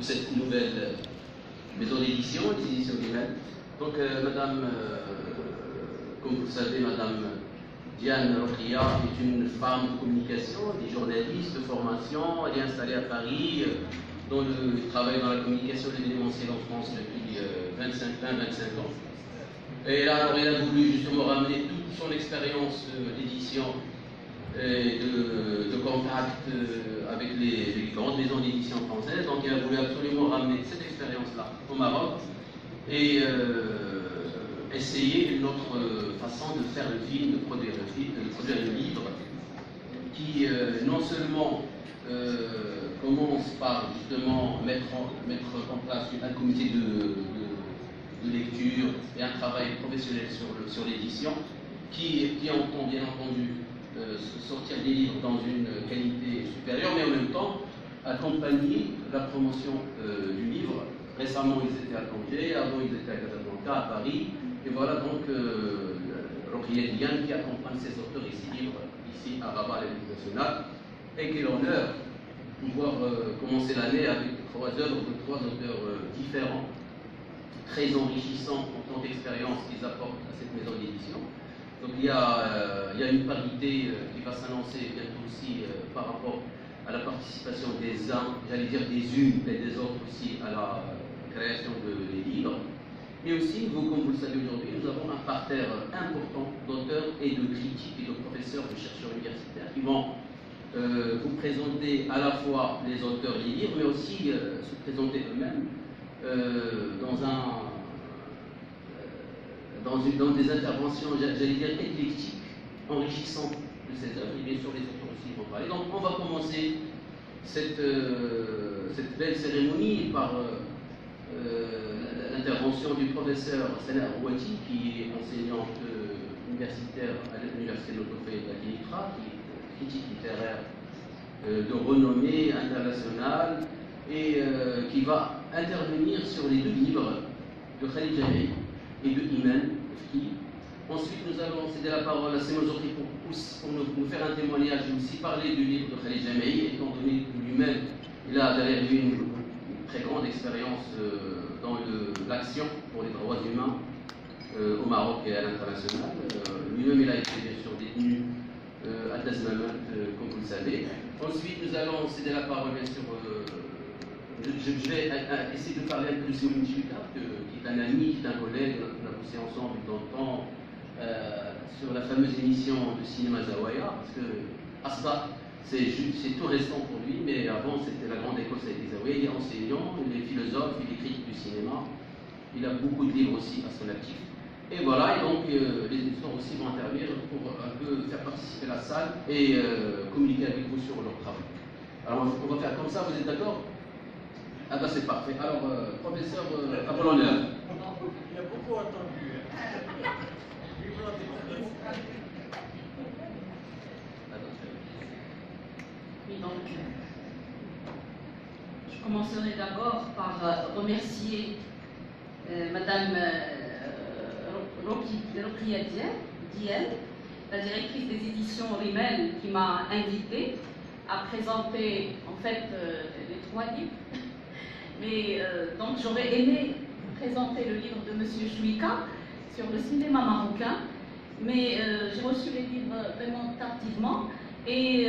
de cette nouvelle maison d'édition, les éditions Guimel. Donc, madame, comme vous le savez, madame Diane Rokhia est une femme de communication, elle est journaliste de formation, elle est installée à Paris, elle travaille dans la communication de l'événementiel en France depuis 25 ans. Et là, alors, elle a voulu justement ramener toute son expérience d'édition et de contact avec les différentes maisons d'édition françaises. Donc, elle a voulu absolument ramener cette expérience-là au Maroc et essayer une autre façon de faire le film, de produire le livre, qui non seulement commence par justement mettre en place un comité de lecture et un travail professionnel sur l'édition, qui entend bien entendu sortir des livres dans une qualité supérieure, mais en même temps accompagner la promotion du livre. Récemment, ils étaient à Tanger, avant ils étaient à Casablanca, à Paris, et voilà donc Rokhia Diane qui accompagne ses auteurs ici à Rabat à l'International, et quel honneur de pouvoir commencer l'année avec trois œuvres de trois auteurs différents, très enrichissants en tant qu'expérience qu'ils apportent à cette maison d'édition. Donc il y a une parité qui va s'annoncer bientôt aussi par rapport à la participation des uns, j'allais dire des unes et des autres aussi à la création des livres. Mais aussi, comme vous le savez aujourd'hui, nous avons un parterre important d'auteurs et de critiques et de professeurs, de chercheurs universitaires qui vont vous présenter à la fois les auteurs et les livres, mais aussi se présenter eux-mêmes dans des interventions, j'allais dire, éclectiques, enrichissantes de ces œuvres, et bien sûr les auteurs aussi vont parler. Donc on va commencer cette belle cérémonie par l'intervention du professeur Sana Rouati, qui est enseignante universitaire à l'université de l'Autofé de la Kénitra, qui est critique littéraire de renommée internationale, et qui va intervenir sur les deux livres de Khalid Jamei et de Iman Fki. Ensuite, nous allons céder la parole à Seymour Zokri pour nous faire un témoignage et aussi parler du livre de Khalid Jamei, étant donné que lui-même, il a derrière lui une très grande expérience dans l'action pour les droits humains au Maroc et à l'international. Lui-même, il a été bien sûr détenu à Tazmamat, comme vous le savez. Ensuite, nous allons céder la parole, bien sûr, je vais essayer de parler un peu de Selim Chikab, qui est un ami, qui est un collègue, on a bossé ensemble dans le temps sur la fameuse émission de cinéma Zawaya, parce que Asba, c'est tout récent pour lui, mais avant c'était la grande école Saïd Zawaya. Il est enseignant, il est philosophe, il est critique du cinéma, il a beaucoup de livres aussi à son actif. Et voilà, et donc les éditeurs aussi vont intervenir pour un peu faire participer la salle et communiquer avec vous sur leur travail. Alors on va faire comme ça, vous êtes d'accord? Ah ben c'est parfait. Alors, professeur Apollinaire. Il a beaucoup entendu. Oui, donc, je commencerai d'abord par remercier Madame Rokhia Diane, la directrice des éditions Rimel, qui m'a invitée à présenter en fait les trois livres. Mais donc j'aurais aimé présenter le livre de M. Chouika sur le cinéma marocain, mais j'ai reçu les livres vraiment tardivement et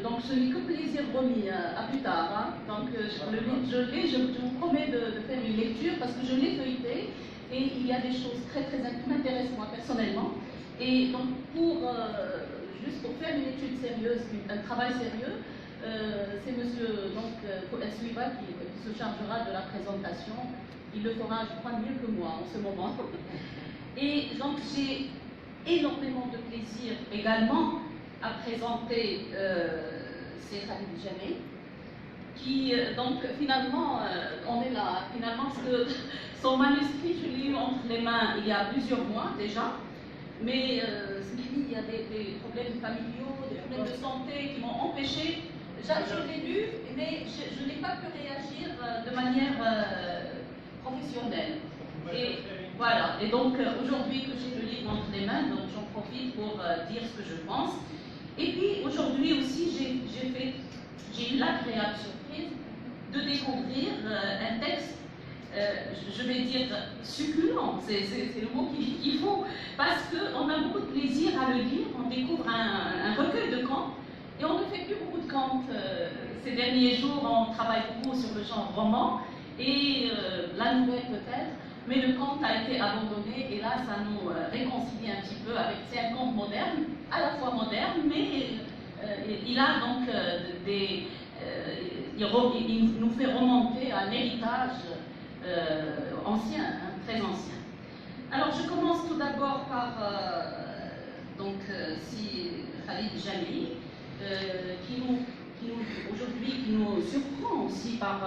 donc ce n'est que plaisir remis à plus tard. Hein. Donc le livre je vous promets de faire une lecture parce que je l'ai feuilleté et il y a des choses très qui m'intéressent moi personnellement. Et donc juste pour faire une étude sérieuse, un travail sérieux, c'est monsieur Souiba qui se chargera de la présentation. Il le fera, je crois, mieux que moi en ce moment. Et donc j'ai énormément de plaisir également à présenter ces Khalid Jamei, qui donc finalement, on est là, finalement, parce que son manuscrit, je l'ai eu entre les mains il y a plusieurs mois déjà, mais il y a des problèmes familiaux, des problèmes de santé qui m'ont empêché. Je l'ai lu, mais je n'ai pas pu réagir de manière professionnelle. Et voilà. Et donc aujourd'hui que j'ai le livre entre les mains, donc j'en profite pour dire ce que je pense. Et puis aujourd'hui aussi, j'ai eu l'agréable surprise de découvrir un texte, je vais dire succulent, c'est le mot qu'il faut, parce qu'on a beaucoup de plaisir à le lire, on découvre un recueil de contes, et on ne fait plus beaucoup de contes. Ces derniers jours, on travaille beaucoup sur le genre roman, et la nouvelle peut-être, mais le conte a été abandonné, et là, ça nous réconcilie un petit peu avec, c'est un conte moderne, à la fois moderne, mais il a donc il nous fait remonter un héritage ancien, hein, très ancien. Alors, je commence tout d'abord par Khalid Jamii, aujourd'hui qui nous surprend aussi par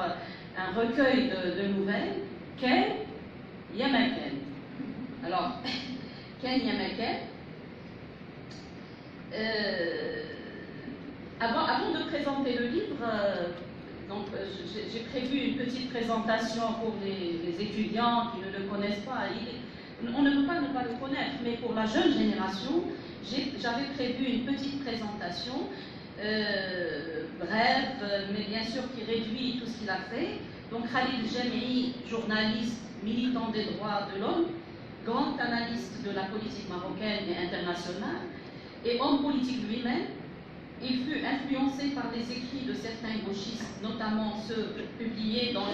un recueil de nouvelles, Ken Yamaken. Alors, Ken Yamaken, avant de présenter le livre, j'ai prévu une petite présentation pour les étudiants qui ne le connaissent pas. On ne peut pas ne pas le connaître, mais pour la jeune génération, j'avais prévu une petite présentation brève, mais bien sûr qui réduit tout ce qu'il a fait. Donc Khalid Jamii, journaliste, militant des droits de l'homme, grand analyste de la politique marocaine et internationale, et homme politique lui-même. Il fut influencé par les écrits de certains gauchistes, notamment ceux publiés dans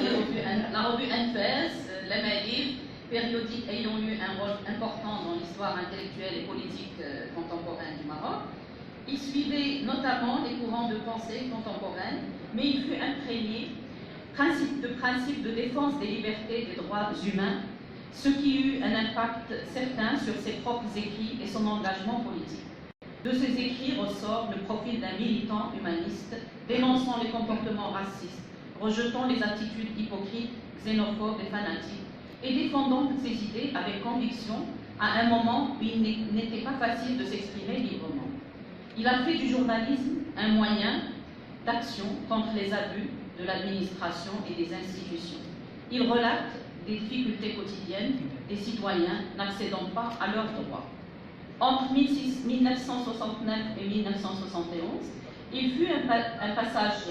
la revue NFS, l'Amaïd, périodique ayant eu un rôle important dans l'histoire intellectuelle et politique contemporaine du Maroc. Il suivait notamment les courants de pensée contemporaines, mais il fut imprégné de principes de défense des libertés et des droits humains, ce qui eut un impact certain sur ses propres écrits et son engagement politique. De ces écrits ressort le profil d'un militant humaniste, dénonçant les comportements racistes, rejetant les attitudes hypocrites, xénophobes et fanatiques, et défendant ses idées avec conviction à un moment où il n'était pas facile de s'exprimer librement. Il a fait du journalisme un moyen d'action contre les abus de l'administration et des institutions. Il relate des difficultés quotidiennes des citoyens n'accédant pas à leurs droits. Entre 1969 et 1971, il fut un passage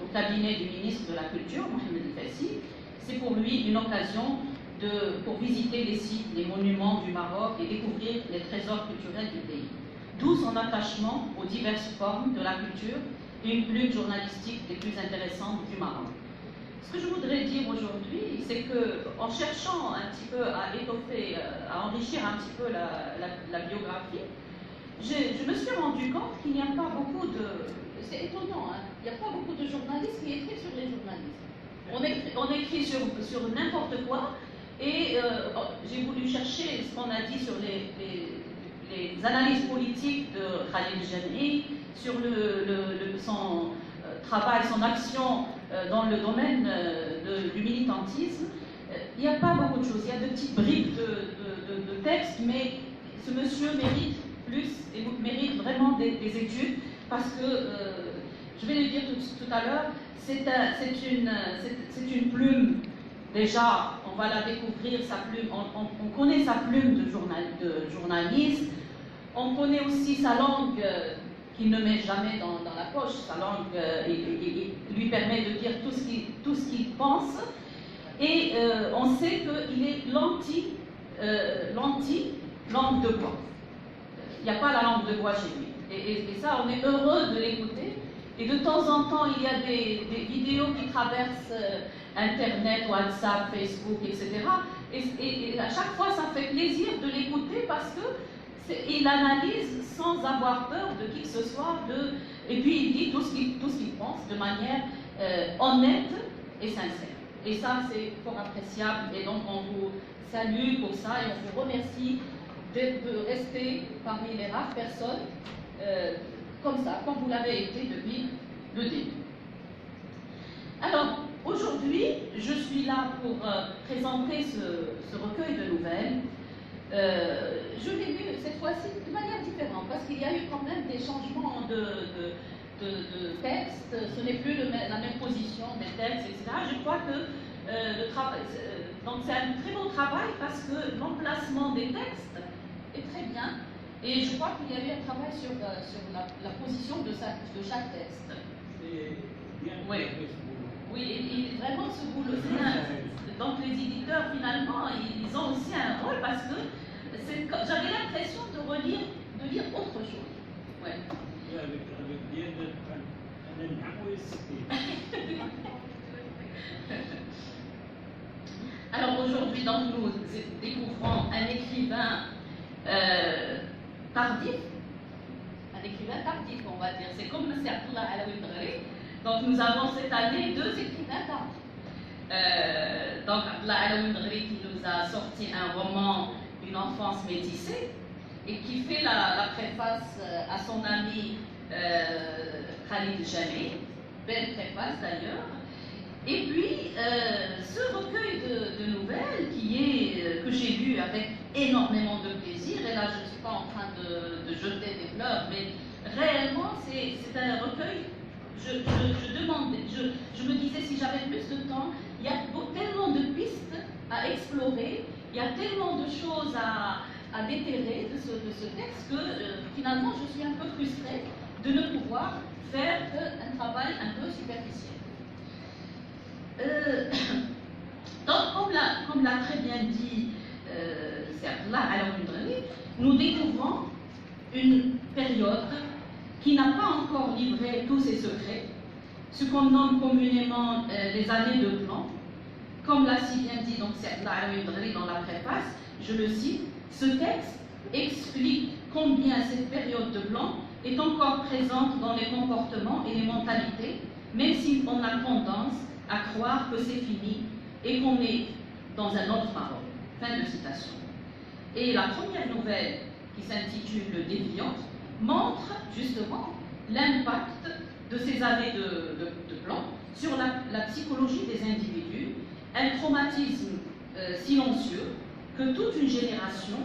au cabinet du ministre de la Culture, Mohamed El-Fassi. C'est pour lui une occasion pour visiter les sites, les monuments du Maroc et découvrir les trésors culturels du pays. D'où son attachement aux diverses formes de la culture et une plume journalistique des plus intéressantes du Maroc. Ce que je voudrais dire aujourd'hui, c'est qu'en cherchant un petit peu à étoffer, à enrichir un petit peu la biographie, je me suis rendu compte qu'il n'y a pas beaucoup de... C'est étonnant, hein, il n'y a pas beaucoup de journalistes qui écrivent sur les journalistes. On écrit sur n'importe quoi, et j'ai voulu chercher ce qu'on a dit sur les analyses politiques de Khalid Jamii, sur son travail, son action dans le domaine du militantisme. Il n'y a pas beaucoup de choses, il y a de petites bribes de textes, mais ce monsieur mérite plus et mérite vraiment des études, parce que, je vais le dire tout à l'heure, c'est une plume. Déjà, on va la découvrir, sa plume, on connaît sa plume de journaliste, on connaît aussi sa langue qu'il ne met jamais dans la poche, sa langue il lui permet de dire tout ce qu'il pense, et on sait qu'il est l'anti-langue de bois. Il n'y a pas la langue de bois chez lui, et ça, on est heureux de l'écouter. Et de temps en temps, il y a des vidéos qui traversent Internet, WhatsApp, Facebook, etc. Et à chaque fois, ça fait plaisir de l'écouter parce qu'il analyse sans avoir peur de qui que ce soit. Et puis, il dit tout ce qu'il pense de manière honnête et sincère. Et ça, c'est fort appréciable. Et donc, on vous salue pour ça et on vous remercie de rester parmi les rares personnes comme ça, comme vous l'avez été depuis le début. Alors, aujourd'hui, je suis là pour présenter ce recueil de nouvelles. Je l'ai lu cette fois-ci de manière différente, parce qu'il y a eu quand même des changements de texte, ce n'est plus la même position des textes, etc. Je crois que donc c'est un très bon travail, parce que l'emplacement des textes est très bien. Et je crois qu'il y a eu un travail sur la position de chaque texte. C'est bien. Oui, vraiment. ce boulot. Donc les éditeurs, finalement, ils ont aussi un rôle parce que j'avais l'impression de lire autre chose. Ouais. Alors aujourd'hui, donc, nous découvrons un écrivain tardif. Un écrivain tardif, on va dire. C'est comme M. Abdullah Alaoui Mdghari. Donc nous avons cette année 2 écrivains tardifs. Donc Abdullah Alaoui Mdghari qui nous a sorti un roman Une enfance métissée et qui fait la préface à son ami Khalid Jami, belle préface d'ailleurs. Et puis ce recueil de nouvelles que j'ai lu avec énormément de plaisir, et là je ne suis pas en train de jeter des fleurs, mais réellement c'est un recueil. Je me disais si j'avais plus de temps, il y a tellement de pistes à explorer, il y a tellement de choses à déterrer de ce texte que finalement je suis un peu frustrée de ne pouvoir faire qu'un travail un peu superficiel. Donc comme l'a très bien dit Abdullah Alaoui Mdghari, nous découvrons une période qui n'a pas encore livré tous ses secrets, ce qu'on nomme communément les années de blanc. Comme l'a si bien dit donc Abdullah Alaoui Mdghari dans la préface, je le cite, ce texte explique combien cette période de blanc est encore présente dans les comportements et les mentalités, même si on a tendance à croire que c'est fini et qu'on est dans un autre Maroc. Fin de citation. Et la première nouvelle, qui s'intitule Déviante, montre justement l'impact de ces années de blanc sur la psychologie des individus, un traumatisme silencieux que toute une génération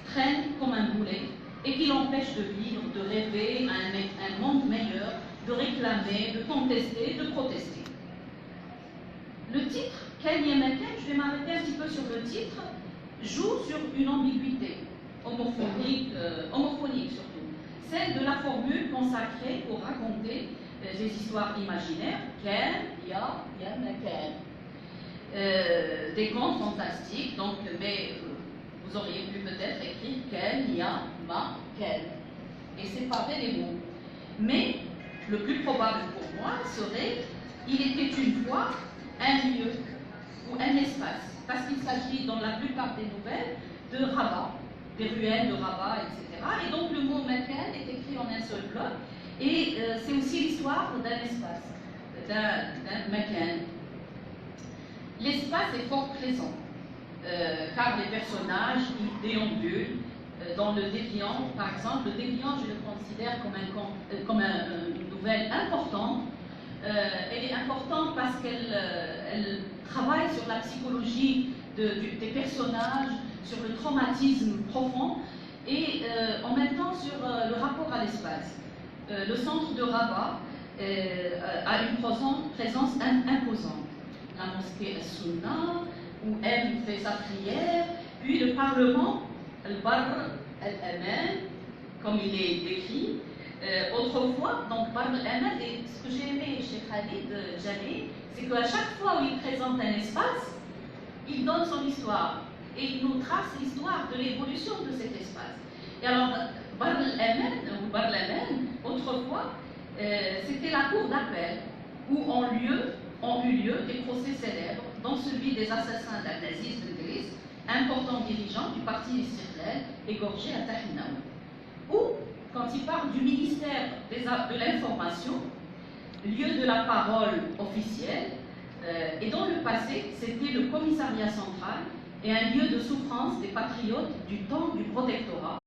traîne comme un boulet et qui l'empêche de vivre, de rêver un monde meilleur, de réclamer, de contester, de protester. Le titre, Kenya Meken, je vais m'arrêter un petit peu sur le titre, joue sur une ambiguïté homophonique surtout, celle de la formule consacrée pour raconter des histoires imaginaires, Ken, Ya, Meken. Des contes fantastiques, donc, mais vous auriez pu peut-être écrire Ken, Ya, Ma, Ken, et séparer les mots. Mais le plus probable pour moi serait il était une fois un lieu ou un espace, parce qu'il s'agit dans la plupart des nouvelles de Rabat, des ruelles de Rabat, etc. Et donc le mot Meken est écrit en un seul bloc, et c'est aussi l'histoire d'un espace, d'un Meken. L'espace est fort présent, car les personnages y déambulent. Dans le Déviant, par exemple, le Déviant, je le considère comme une nouvelle importante. Elle est importante parce qu'elle travaille sur la psychologie des personnages, sur le traumatisme profond et en même temps sur le rapport à l'espace. Le centre de Rabat a une présence imposante. La mosquée As-Sunna, où elle fait sa prière, puis le Parlement, Al-Barr Al-Aman, comme il est décrit. Autrefois, donc Barr Al-Aman, et ce que j'ai aimé chez Khalid Jami, c'est qu'à chaque fois où il présente un espace, il donne son histoire et il nous trace l'histoire de l'évolution de cet espace. Et alors, Barr Al-Aman, autrefois, c'était la cour d'appel où ont eu lieu des procès célèbres, dont celui des assassins d'Abdelaziz Ben Driss, important dirigeant du parti Istiqlal, égorgé à Tahinaoui. Ou, quand il parle du ministère de l'Information, lieu de la parole officielle, et dans le passé, c'était le commissariat central et un lieu de souffrance des patriotes du temps du protectorat,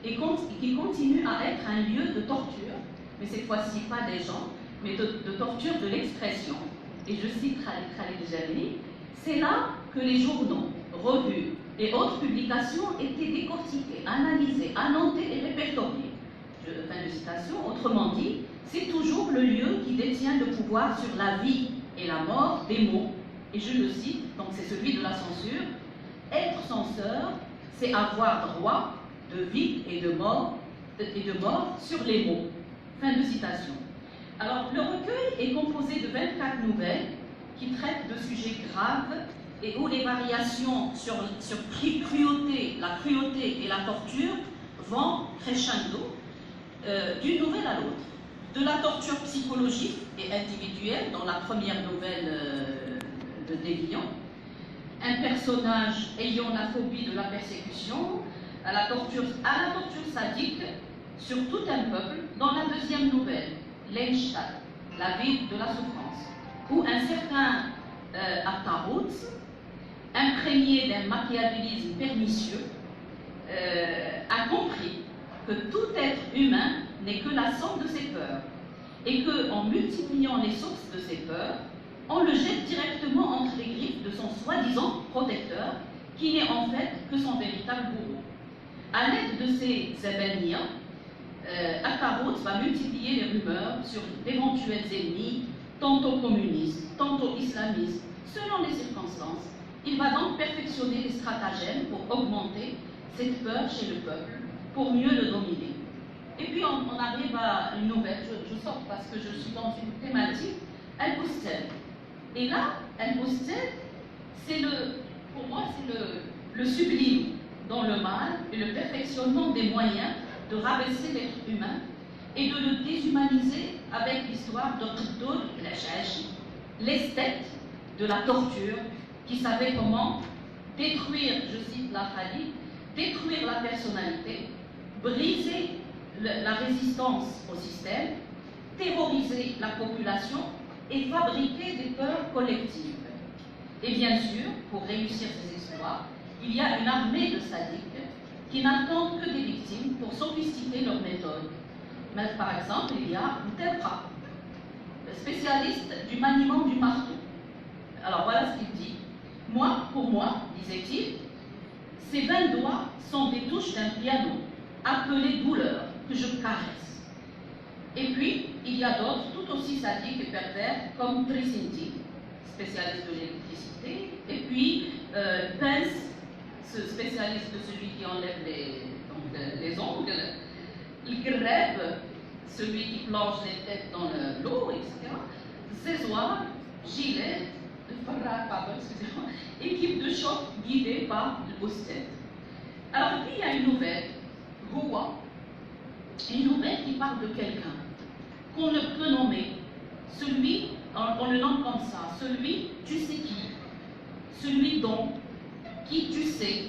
et qui continue à être un lieu de torture, mais cette fois-ci pas des gens, mais de torture de l'expression. Et je cite Khalid Jami, c'est là que les journaux, revues et autres publications étaient décortiquées, analysées, annotées et répertoriées. Fin de citation. Autrement dit, c'est toujours le lieu qui détient le pouvoir sur la vie et la mort des mots. Et je le cite, donc c'est celui de la censure. Être censeur, c'est avoir droit de vie et de mort sur les mots. Fin de citation. Alors, le recueil est composé de 24 nouvelles qui traite de sujets graves et où les variations sur cruauté, la cruauté et la torture vont crescendo d'une nouvelle à l'autre. De la torture psychologique et individuelle dans la première nouvelle de Déviant, un personnage ayant la phobie de la persécution, à la torture sadique sur tout un peuple dans la deuxième nouvelle, l'Einstadt, la ville de la souffrance, où un certain Atarout, imprégné d'un machiavélisme pernicieux, a compris que tout être humain n'est que la somme de ses peurs et qu'en multipliant les sources de ses peurs, on le jette directement entre les griffes de son soi-disant protecteur, qui n'est en fait que son véritable bourreau. À l'aide de ces Zabaniya, Atarout va multiplier les rumeurs sur d'éventuels ennemis, tantôt communistes, tantôt islamistes, selon les circonstances. Il va donc perfectionner les stratagèmes pour augmenter cette peur chez le peuple, pour mieux le dominer. Et puis on arrive à une nouvelle, je sors parce que je suis dans une thématique, Al-Bustan. Et là, Al-Bustan, pour moi, c'est le sublime dans le mal et le perfectionnement des moyens de rabaisser l'être humain et de le déshumaniser avec l'histoire de Qaddour el-Ash'ashi, l'esthète de la torture qui savait comment détruire, je cite la Khalid, détruire la personnalité, briser la résistance au système, terroriser la population et fabriquer des peurs collectives. Et bien sûr, pour réussir ces exploits, il y a une armée de sadiques qui n'attendent que des victimes pour sophistiquer leurs méthodes. Mais par exemple, il y a Mtelqa, spécialiste du maniement du marteau. Alors voilà ce qu'il dit. Pour moi, disait-il, ces 20 doigts sont des touches d'un piano, appelées douleur, que je caresse. Et puis, il y a d'autres tout aussi sadiques et pervers, comme Trisinti, spécialiste de l'électricité, et puis Pence, ce spécialiste de celui qui enlève les ongles, Greb, celui qui plonge les têtes dans l'eau, etc. Zézoir, Gilet, équipe de choc guidée par le Bustan. Alors, puis il y a une nouvelle, Roua, une nouvelle qui parle de quelqu'un qu'on ne peut nommer, celui, on le nomme comme ça, celui, tu sais qui, celui dont, qui tu sais,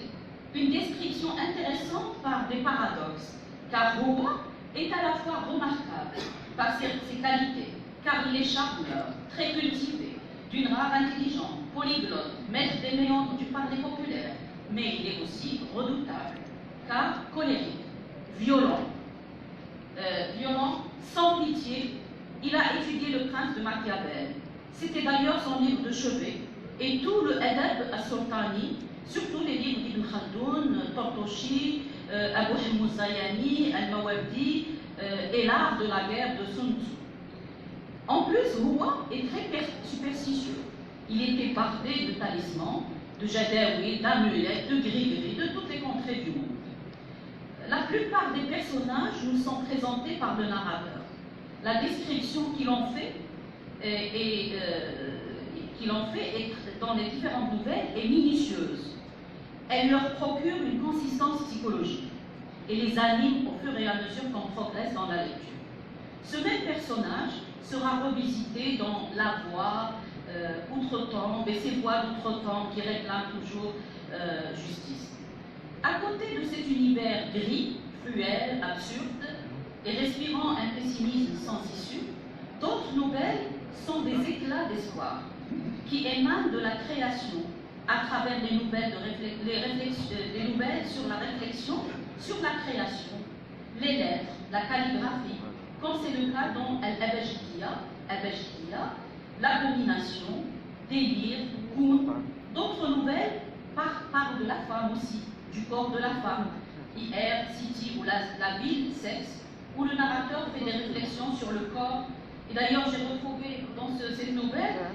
une description intéressante par des paradoxes, car Roua est à la fois remarquable par ses qualités, car il est charmeur, très cultivé, d'une rare intelligence, polyglotte, maître des méandres du parler populaire, mais il est aussi redoutable, car colérique, violent, sans pitié. Il a étudié le prince de Machiavel. C'était d'ailleurs son livre de chevet, et tout le Adab al-Sultani, surtout les livres d'Ibn Khaldoun, Tortoshi, Abu Hammouzayani, Al-Mawardi, et l'art de la guerre de Sun Tzu. En plus, Roua est très superstitieux. Il était bardé de talismans, de jadaouis, d'amulettes, de gris-gris, de toutes les contrées du monde. La plupart des personnages nous sont présentés par le narrateur. La description qu'il en fait, dans les différentes nouvelles est minutieuse. Elle leur procure une consistance psychologique et les anime au fur et à mesure qu'on progresse dans la lecture. Ce même personnage sera revisité dans La Voix, Outre-temps, et ces voix d'outre-temps qui réclament toujours justice. À côté de cet univers gris, cruel, absurde, et respirant un pessimisme sans issue, d'autres nouvelles sont des éclats d'espoir qui émanent de la création à travers les nouvelles, les nouvelles sur la réflexion, sur la création, les lettres, la calligraphie, comme c'est le cas dans Al-Abajidiyya, l'abomination, délire, cour. D'autres nouvelles parlent de la femme aussi, du corps de la femme, IR, City ou la ville, sexe, où le narrateur fait des réflexions sur le corps. Et d'ailleurs, j'ai retrouvé dans cette nouvelle,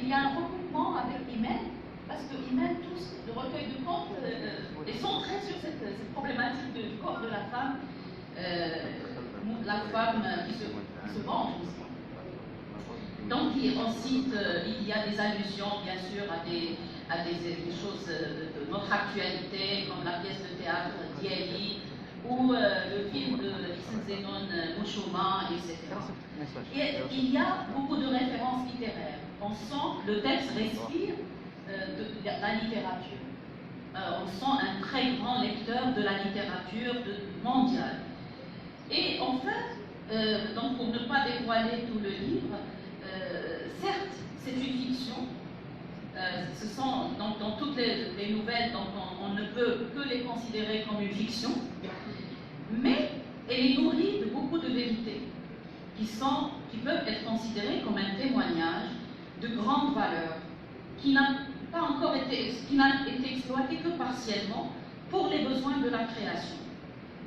il y a un recoupement avec Imen, parce que Imen, tous, le recueil de contes, est centré sur cette problématique du corps de la femme qui se venge aussi. Donc on cite, il y a des allusions bien sûr à des choses de notre actualité, comme la pièce de théâtre Dieli ou le film de Issam Zenon Mouchouma, etc. Et il y a beaucoup de références littéraires. On sent le texte respire de la littérature. On sent un très grand lecteur de la littérature mondiale. Et enfin, donc pour ne pas dévoiler tout le livre, certes, c'est une fiction. Ce sont donc dans toutes les nouvelles, donc on ne peut que les considérer comme une fiction, mais elle est nourrie de beaucoup de vérités qui peuvent être considérées comme un témoignage de grande valeur, qui n'a été exploité que partiellement pour les besoins de la création.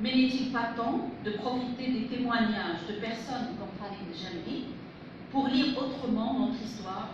Mais n'est-il pas temps de profiter des témoignages de personnes comme Khalid Jamri pour lire autrement notre histoire